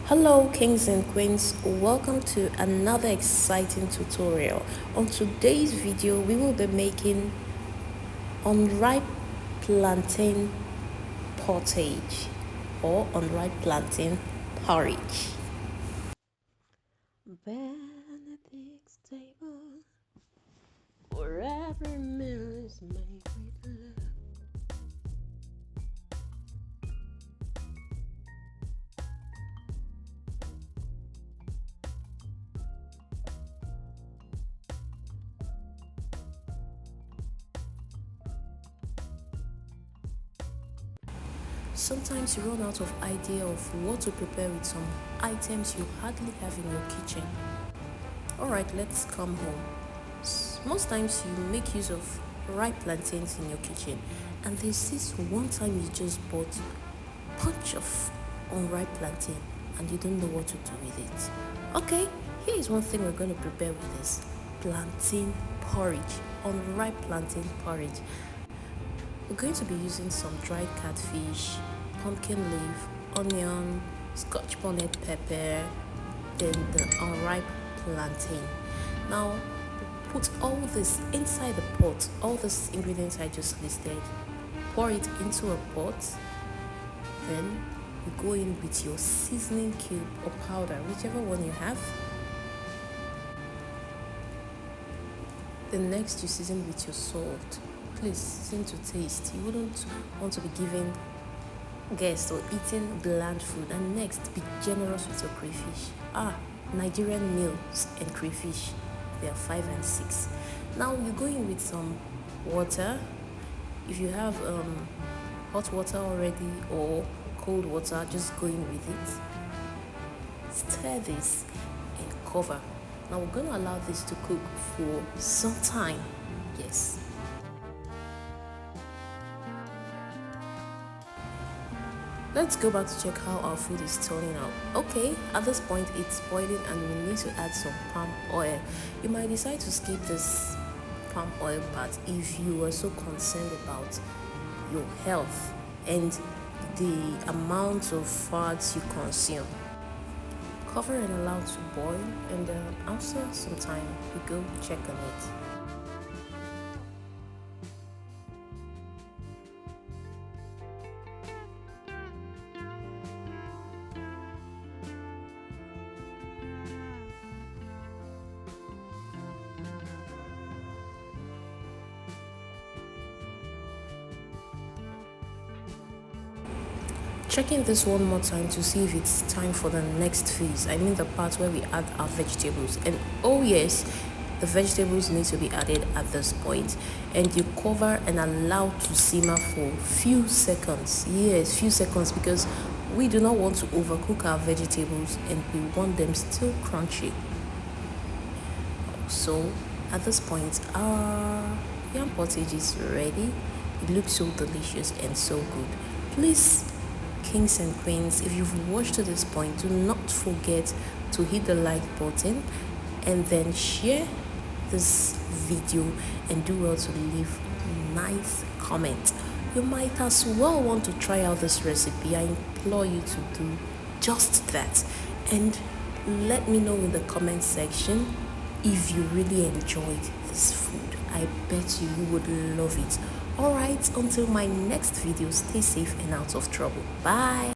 Hello kings and queens, welcome to another exciting tutorial. On today's video we will be making unripe plantain pottage or unripe plantain porridge. Benedict's table, where every meal is made with love. Sometimes you run out of idea of what to prepare with some items you hardly have in your kitchen. Alright, let's come home. Most times you make use of ripe plantains in your kitchen, and there's this one time you just bought a bunch of unripe plantain and you don't know what to do with it. Okay, here is one thing we're going to prepare with this plantain porridge, unripe plantain porridge. We're going to be using some dried catfish, pumpkin leaf, onion, scotch bonnet pepper, then the unripe plantain. Now, put all this inside the pot, all these ingredients I just listed, pour it into a pot, then you go in with your seasoning cube or powder, whichever one you have. Then next you season with your salt. Please season to taste. You wouldn't want to be giving guests or eating bland food. And next, be generous with your crayfish. Nigerian meals and crayfish, they are 5 and 6. Now you go in with some water. If you have hot water already or cold water, just go in with it. Stir this and cover. Now we're going to allow this to cook for some time. Yes. Let's go back to check how our food is turning out. Okay, at this point it's boiling and we need to add some palm oil. You might decide to skip this palm oil part if you are so concerned about your health and the amount of fats you consume. Cover and allow to boil, and after some time we go check on it. Checking this one more time to see if it's time for the next phase. I mean the part where we add our vegetables. And oh yes, the vegetables need to be added at this point. And you cover and allow to simmer for few seconds. Yes, few seconds, because we do not want to overcook our vegetables and we want them still crunchy. So at this point, our yam pottage is ready. It looks so delicious and so good. Please, kings and queens, if you've watched to this point, do not forget to hit the like button and then share this video, and do well to leave nice comments. You might as well want to try out this recipe. I implore you to do just that, and let me know in the comment section if you really enjoyed this food. I bet you would love it. Alright, until my next video, stay safe and out of trouble. Bye.